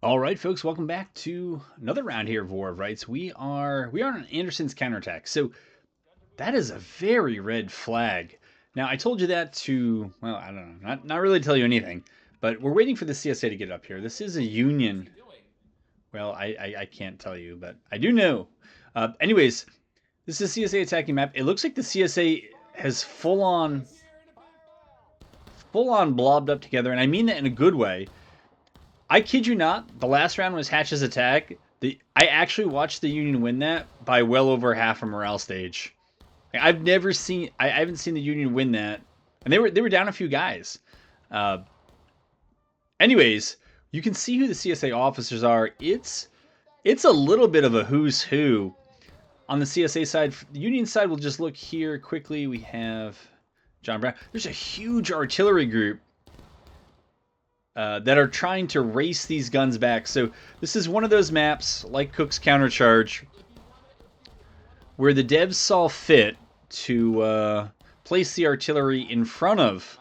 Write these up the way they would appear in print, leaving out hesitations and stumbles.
All right, folks, welcome back to another round here of War of Rights. We are on Anderson's counterattack. So that is a very red flag. Now I told you that to, well, I don't know, not really tell you anything, but we're waiting for the CSA to get up here. This is a Union. Well, I can't tell you, but I do know. Anyways, this is a CSA attacking map. It looks like the CSA has full on blobbed up together, and I mean that in a good way. I kid you not, the last round was Hatch's attack. I actually watched the Union win that by well over half a morale stage. I haven't seen the Union win that, and they were down a few guys. Uh, anyways, you can see who the CSA officers are. It's a little bit of a who's who. On the CSA side, the Union side, we'll just look here quickly. We have John Brown. There's a huge artillery group that are trying to race these guns back. So this is one of those maps, like Cook's Countercharge, where the devs saw fit to place the artillery in front of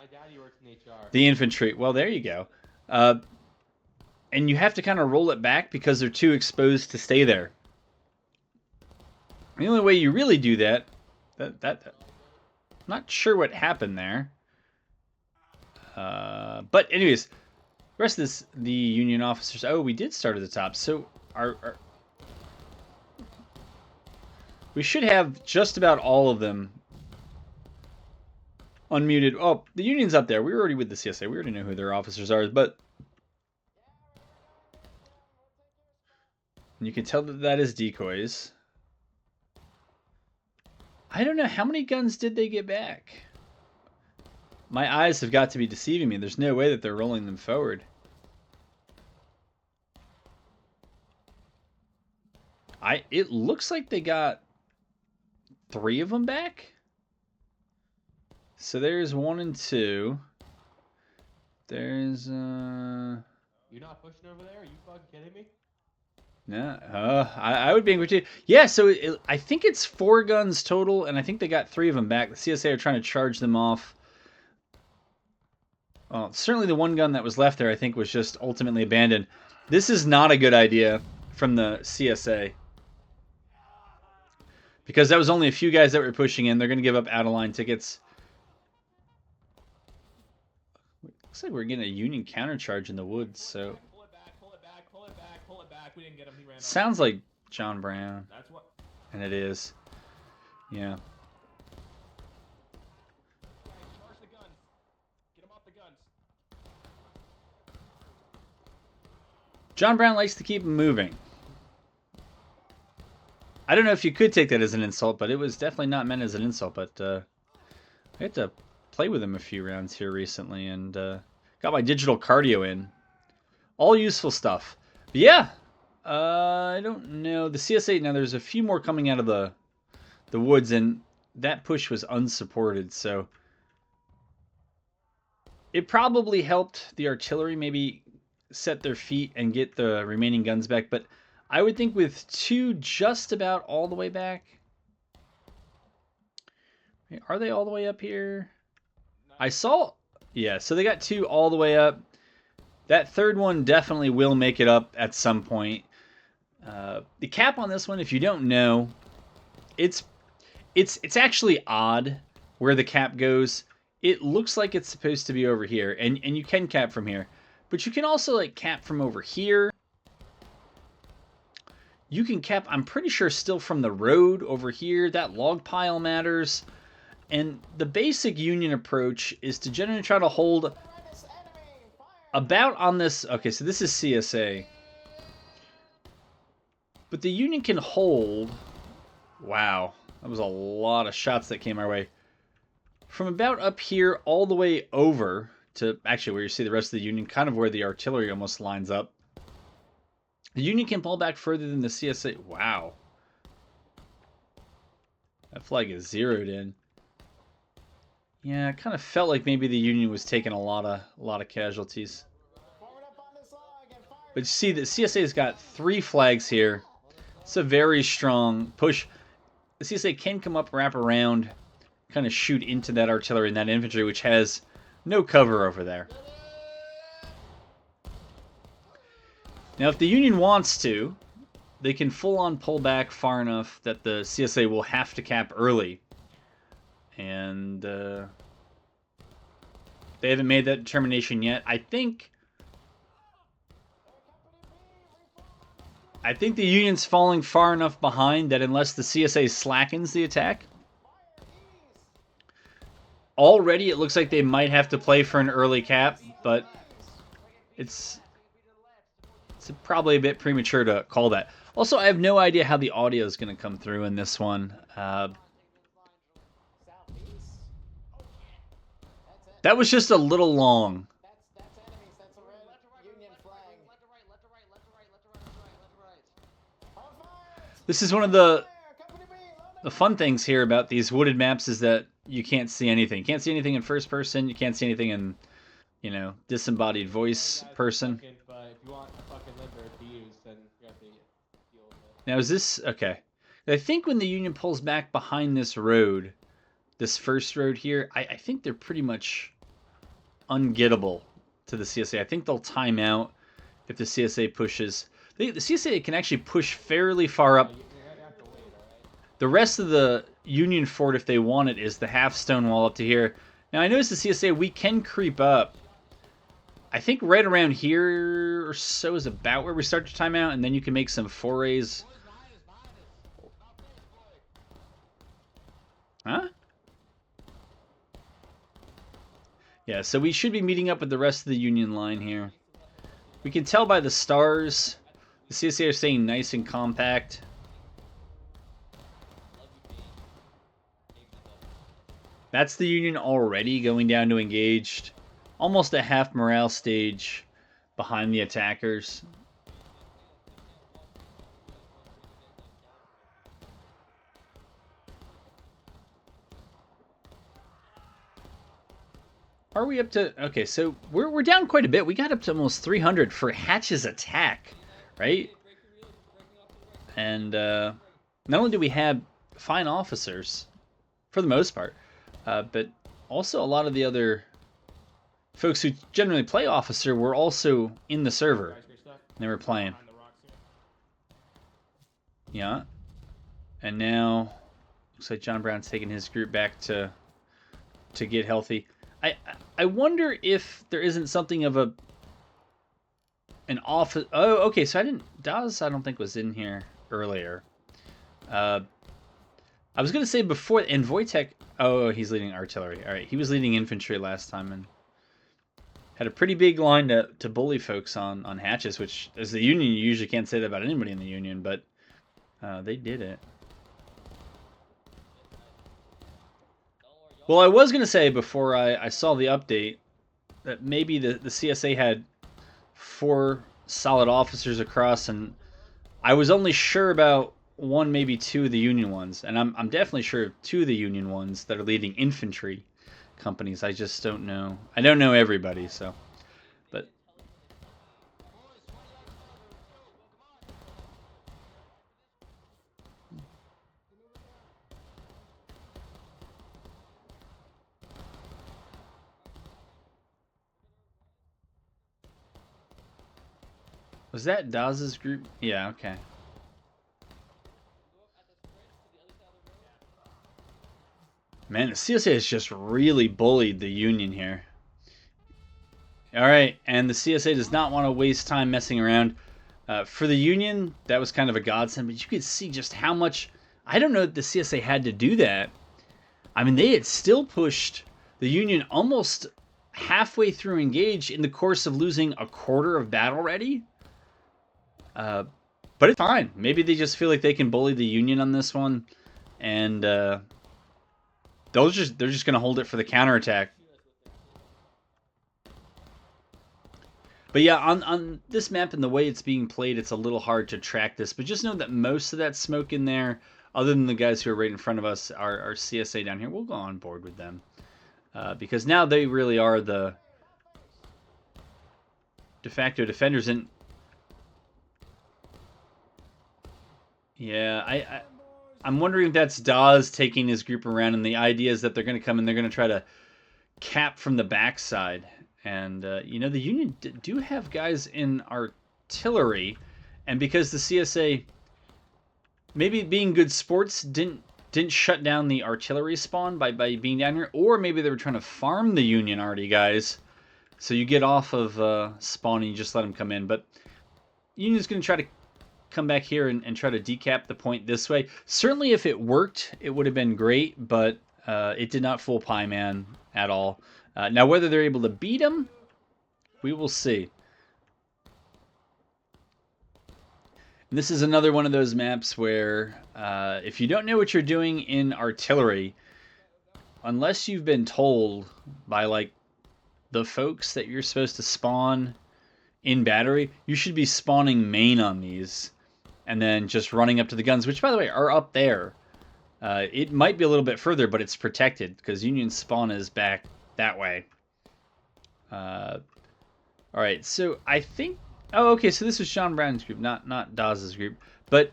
the infantry. Well, there you go. And you have to kind of roll it back because they're too exposed to stay there. The only way you really do that, I'm not sure what happened there. But anyways, the rest of the Union officers. Oh, we did start at the top. So we should have just about all of them unmuted. Oh, the Union's up there. We were already with the CSA. We already know who their officers are, but you can tell that is decoys. I don't know, how many guns did they get back? My eyes have got to be deceiving me. There's no way that they're rolling them forward. It looks like they got 3 of them back. So there's 1 and 2. There's You're not pushing over there? Are you fucking kidding me? No, I would be angry too. Yeah, so I think it's 4 guns total, and I think they got 3 of them back. The CSA are trying to charge them off. Well, certainly the 1 gun that was left there, I think, was just ultimately abandoned. This is not a good idea from the CSA, because that was only a few guys that were pushing in. They're going to give up out-of-line tickets. Looks like we're getting a Union countercharge in the woods, so... Pull it back. We didn't get him. He ran off. Sounds like John Brown. That's what. And it is. Yeah. Charge the guns. Get him off the guns. John Brown likes to keep them moving. I don't know if you could take that as an insult, but it was definitely not meant as an insult. But I had to play with him a few rounds here recently, and got my digital cardio in. All useful stuff. But yeah, I don't know. The CSA, now there's a few more coming out of the woods, and that push was unsupported, so it probably helped the artillery maybe set their feet and get the remaining guns back, but I would think with 2 just about all the way back. Are they all the way up here? I saw, yeah, so they got 2 all the way up. That 3rd one definitely will make it up at some point. The cap on this one, if you don't know, it's actually odd where the cap goes. It looks like it's supposed to be over here, and you can cap from here, but you can also like cap from over here. You can cap, I'm pretty sure, still from the road over here. That log pile matters. And the basic Union approach is to generally try to hold about on this. Okay, so this is CSA. But the Union can hold. Wow, that was a lot of shots that came our way. From about up here all the way over to actually where you see the rest of the Union, kind of where the artillery almost lines up. The Union can pull back further than the CSA. Wow. That flag is zeroed in. Yeah, it kind of felt like maybe the Union was taking a lot of casualties. But you see, the CSA's got 3 flags here. It's a very strong push. The CSA can come up, wrap around, kind of shoot into that artillery and that infantry, which has no cover over there. Now, if the Union wants to, they can full-on pull back far enough that the CSA will have to cap early. And they haven't made that determination yet. I think the Union's falling far enough behind that unless the CSA slackens the attack, already it looks like they might have to play for an early cap, but it's probably a bit premature to call that. Also, I have no idea how the audio is going to come through in this one. That was just a little long. This is one of the fun things here about these wooded maps is that you can't see anything. You can't see anything in first person. You can't see anything in, you know, disembodied voice person. Now is this okay? I think when the Union pulls back behind this road, this first road here, I think they're pretty much ungettable to the CSA. I think they'll time out if the CSA pushes. The CSA can actually push fairly far up. The rest of the Union fort, if they want it, is the half stone wall up to here. Now, I noticed the CSA, we can creep up. I think right around here or so is about where we start to time out, and then you can make some forays. Huh? Yeah, so we should be meeting up with the rest of the Union line here. We can tell by the stars. The CSA are staying nice and compact. That's the Union already going down to engaged. Almost a half morale stage behind the attackers. Are we up to... Okay, so we're down quite a bit. We got up to almost 300 for Hatch's attack, right? And not only do we have fine officers, for the most part, but also a lot of the other folks who generally play officer were also in the server. They were playing. Yeah. And now, looks like John Brown's taking his group back to get healthy. I wonder if there isn't something of an office. Oh, okay. So Daz, I don't think was in here earlier. I was gonna say before, and Wojtek. Oh, he's leading artillery. All right, he was leading infantry last time and had a pretty big line to bully folks on hatches. Which, as the Union, you usually can't say that about anybody in the Union, but they did it. Well, I was going to say before I saw the update that maybe the CSA had 4 solid officers across, and I was only sure about 1, maybe 2 of the Union ones, and I'm definitely sure of 2 of the Union ones that are leading infantry companies. I just don't know. I don't know everybody, so. But was that Daz's group? Yeah, okay. Man, the CSA has just really bullied the Union here. Alright, and the CSA does not want to waste time messing around. For the Union, that was kind of a godsend, but you could see just how much... I don't know that the CSA had to do that. I mean, they had still pushed the Union almost halfway through engage in the course of losing a quarter of battle ready. But it's fine. Maybe they just feel like they can bully the Union on this one, and they're just going to hold it for the counterattack. But yeah, on this map and the way it's being played, it's a little hard to track this. But just know that most of that smoke in there, other than the guys who are right in front of us, are CSA down here. We'll go on board with them. Because now they really are the de facto defenders. And yeah, I'm wondering if that's Daz taking his group around, and the idea is that they're going to come and they're going to try to cap from the backside. And, you know, the Union do have guys in artillery, and because the CSA, maybe being good sports, didn't shut down the artillery spawn by being down here, or maybe they were trying to farm the Union arty guys, so you get off of spawning, you just let them come in. But Union's going to try to come back here and try to decap the point this way. Certainly if it worked, it would have been great, but it did not fool Pie Man at all. Now whether they're able to beat him, we will see. And this is another one of those maps where if you don't know what you're doing in artillery, unless you've been told by like the folks that you're supposed to spawn in battery, you should be spawning main on these and then just running up to the guns, which by the way are up there. It might be a little bit further, but it's protected because Union spawn is back that way. Alright, so I think... Oh, okay, so this was John Brown's group, not Dawes' group. But,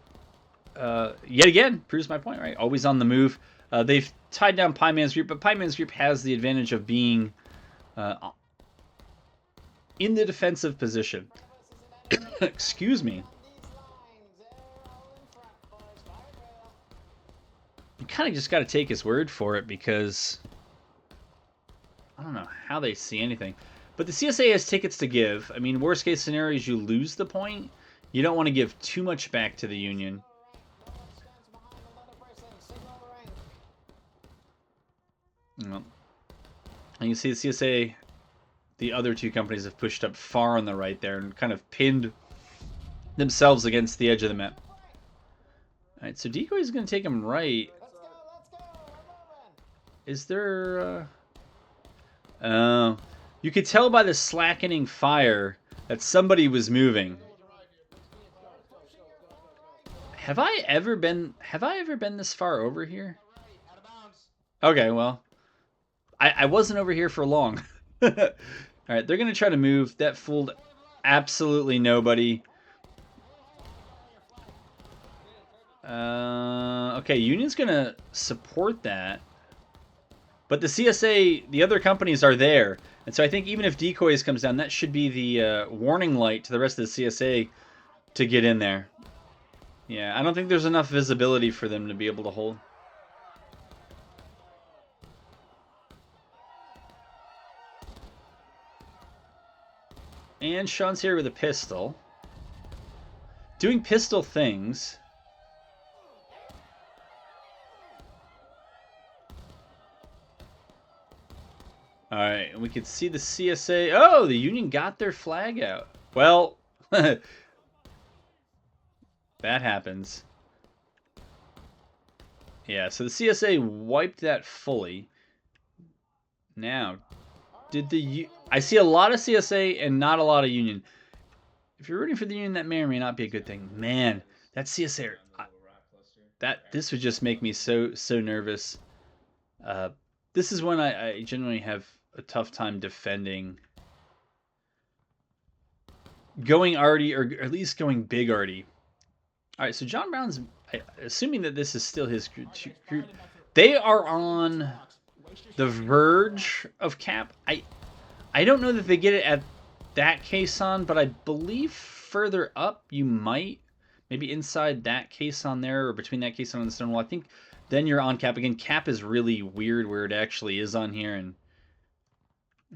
yet again, proves my point, right? Always on the move. They've tied down Pie Man's group, but Pie Man's group has the advantage of being in the defensive position. Excuse me. You kind of just got to take his word for it because I don't know how they see anything. But the CSA has tickets to give. I mean, worst case scenario is you lose the point. You don't want to give too much back to the Union. Well, and you see the CSA, the other two companies have pushed up far on the right there and kind of pinned themselves against the edge of the map. Alright, so Decoy is going to take him right. Is there... you could tell by the slackening fire that somebody was moving. Have I ever been this far over here? Okay, well, I wasn't over here for long. Alright, they're going to try to move. That fooled absolutely nobody. Okay, Union's going to support that. But the CSA, the other companies are there. And so I think even if Decoys comes down, that should be the warning light to the rest of the CSA to get in there. Yeah, I don't think there's enough visibility for them to be able to hold. And Sean's here with a pistol. Doing pistol things. Alright, and we can see the CSA. Oh, the Union got their flag out. Well, that happens. Yeah, so the CSA wiped that fully. Now, I see a lot of CSA and not a lot of Union. If you're rooting for the Union, that may or may not be a good thing. Man, that CSA... This would just make me so nervous. This is when I generally have a tough time defending going arty, or at least going big arty. All right, so John Brown's, assuming that this is still his group, they are on the verge of cap. I don't know that they get it at that caisson, but I believe further up you might, maybe inside that caisson there, or between that caisson and the stone wall. I think then you're on cap again. Cap is really weird where it actually is on here. And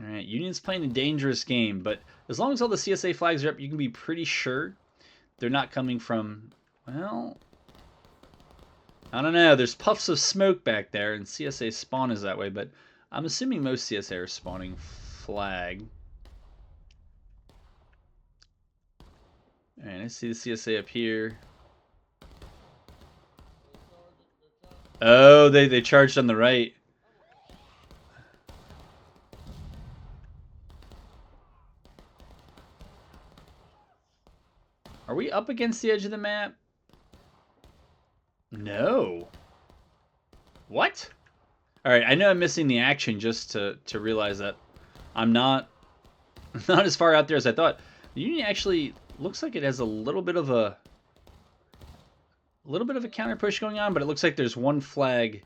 all right, Union's playing a dangerous game, but as long as all the CSA flags are up, you can be pretty sure they're not coming from, well, I don't know. There's puffs of smoke back there, and CSA spawn is that way, but I'm assuming most CSA are spawning flag. All right, I see the CSA up here. Oh, they charged on the right. Are we up against the edge of the map? No. What? Alright, I know I'm missing the action just to realize that I'm not as far out there as I thought. The Union actually looks like it has a little bit of a counter push going on, but it looks like there's one flag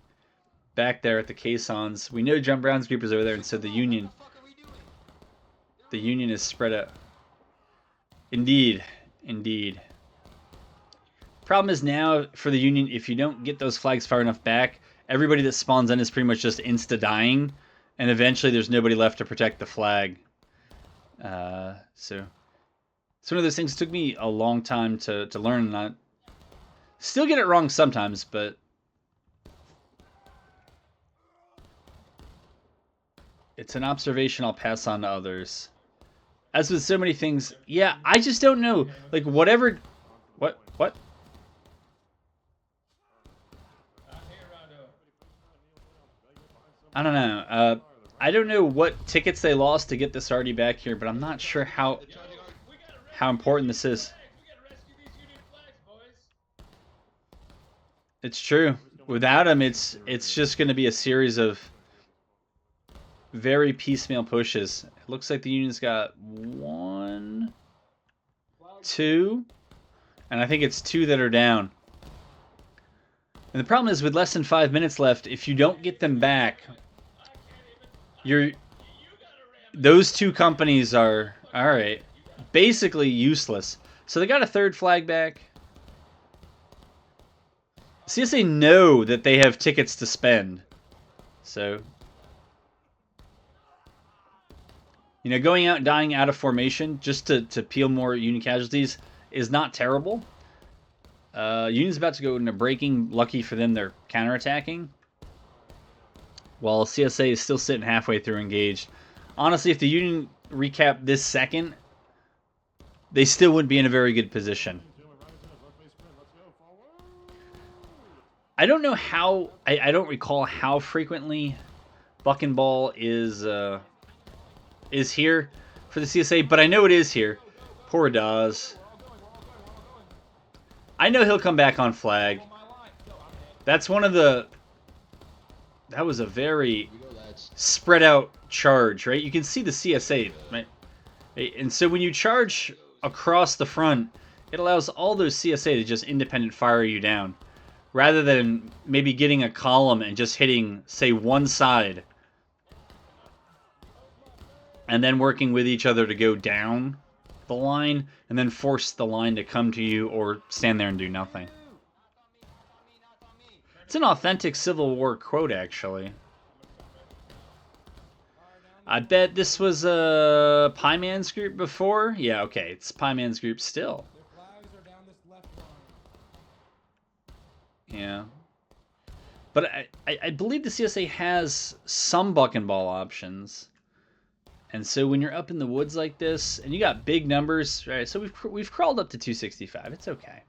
back there at the caissons. We know John Brown's group is over there, and so the Union is spread out. Indeed. Indeed. Problem is now for the Union, if you don't get those flags far enough back, everybody that spawns in is pretty much just insta-dying, and eventually there's nobody left to protect the flag. So it's one of those things that took me a long time to learn. Not still get it wrong sometimes, but it's an observation I'll pass on to others. As with so many things, yeah, I just don't know. Like, whatever... What? I don't know. I don't know what tickets they lost to get this already back here, but I'm not sure how important this is. It's true. Without him, it's just going to be a series of very piecemeal pushes. It looks like the Union's got 1, 2, and I think it's 2 that are down. And the problem is, with less than 5 minutes left, if you don't get them back, those 2 companies are, alright, basically useless. So they got a 3rd flag back. CSA know that they have tickets to spend. So, you know, going out and dying out of formation just to peel more Union casualties is not terrible. Union's about to go into breaking. Lucky for them, they're counterattacking. While CSA is still sitting halfway through engaged. Honestly, if the Union recap this second, they still wouldn't be in a very good position. I don't know how... I don't recall how frequently Buck and Ball is here for the CSA, but I know it is here. Poor Dawes. I know he'll come back on flag. That's one of the... That was a very spread out charge, right? You can see the CSA, right? And so when you charge across the front, it allows all those CSA to just independent fire you down, rather than maybe getting a column and just hitting, say, one side, and then working with each other to go down the line, and then force the line to come to you or stand there and do nothing. It's an authentic Civil War quote, actually. I bet this was a Pieman's group before. Yeah, okay, it's Pieman's group still. Yeah. But I believe the CSA has some buck and ball options. And so when you're up in the woods like this, and you got big numbers, right? So we've crawled up to 265. It's okay.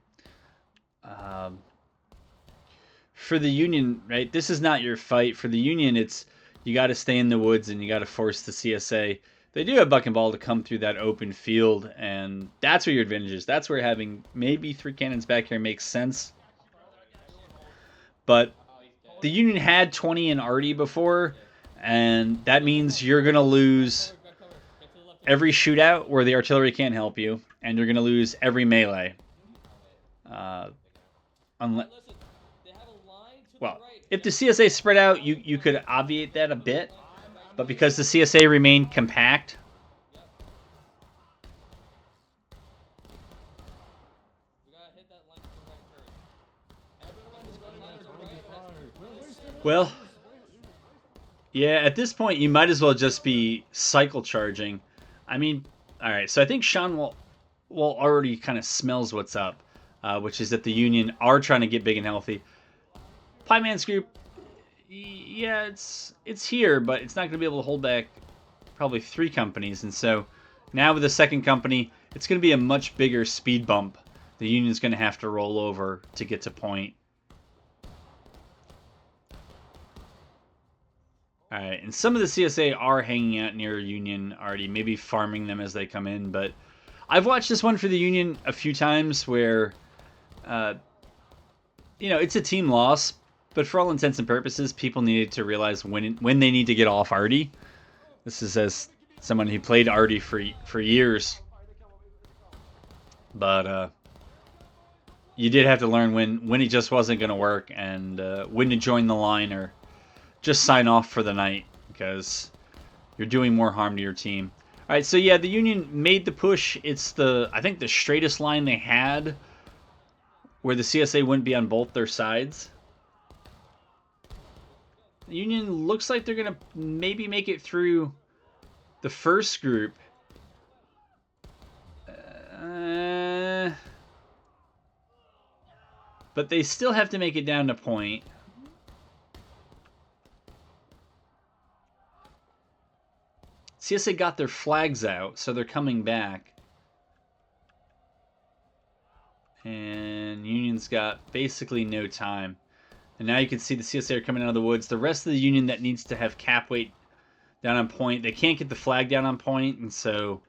For the Union, right? This is not your fight. For the Union, it's you got to stay in the woods and you got to force the CSA. They do have buck and ball to come through that open field, and that's where your advantage is. That's where having maybe 3 cannons back here makes sense. But the Union had 20 in arty before, and that means you're going to lose every shootout where the artillery can't help you, and you're going to lose every melee. Well, if the CSA spread out, you could obviate that a bit, but because the CSA remained compact, well, yeah, at this point, you might as well just be cycle charging. I mean, all right, so I think Sean will already kind of smells what's up, which is that the Union are trying to get big and healthy. Pieman's group, yeah, it's here, but it's not going to be able to hold back probably 3 companies. And so now with the 2nd company, it's going to be a much bigger speed bump. The Union's going to have to roll over to get to point. All right, and some of the CSA are hanging out near Union already, maybe farming them as they come in. But I've watched this one for the Union a few times where, you know, it's a team loss. But for all intents and purposes, people needed to realize when they need to get off arty. This is as someone who played arty for years. But you did have to learn when it just wasn't going to work, and when to join the line or just sign off for the night, because you're doing more harm to your team. All right, so yeah, the Union made the push. It's I think the straightest line they had, where the CSA wouldn't be on both their sides. The Union looks like they're gonna maybe make it through the first group. But they still have to make it down to point. CSA got their flags out, so they're coming back. And Union's got basically no time. And now you can see the CSA are coming out of the woods. The rest of the Union that needs to have cap weight down on point, they can't get the flag down on point, and so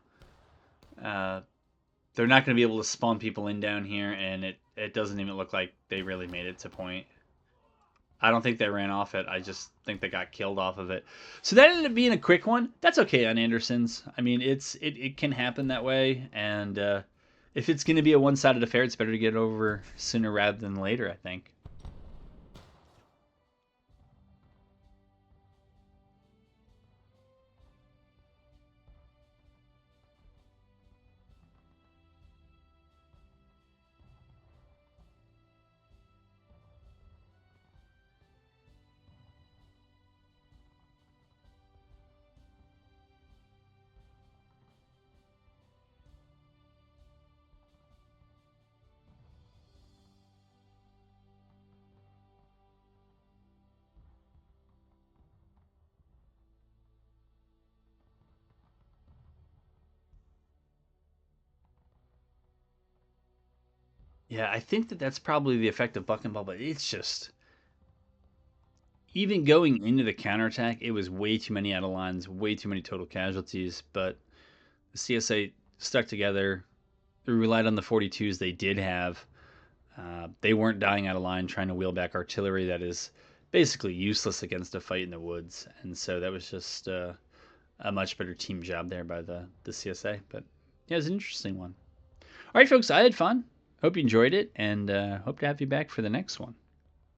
they're not going to be able to spawn people in down here, and it doesn't even look like they really made it to point. I don't think they ran off it. I just think they got killed off of it. So that ended up being a quick one. That's okay on Anderson's. I mean, it can happen that way, and if it's going to be a one-sided affair, it's better to get it over sooner rather than later, I think. Yeah, I think that's probably the effect of Buck and Ball, but it's just even going into the counterattack, it was way too many out of lines, way too many total casualties. But the CSA stuck together. They relied on the 42s they did have. They weren't dying out of line trying to wheel back artillery that is basically useless against a fight in the woods. And so that was just a much better team job there by the CSA. But yeah, it was an interesting one. All right, folks, I had fun. Hope you enjoyed it, and hope to have you back for the next one.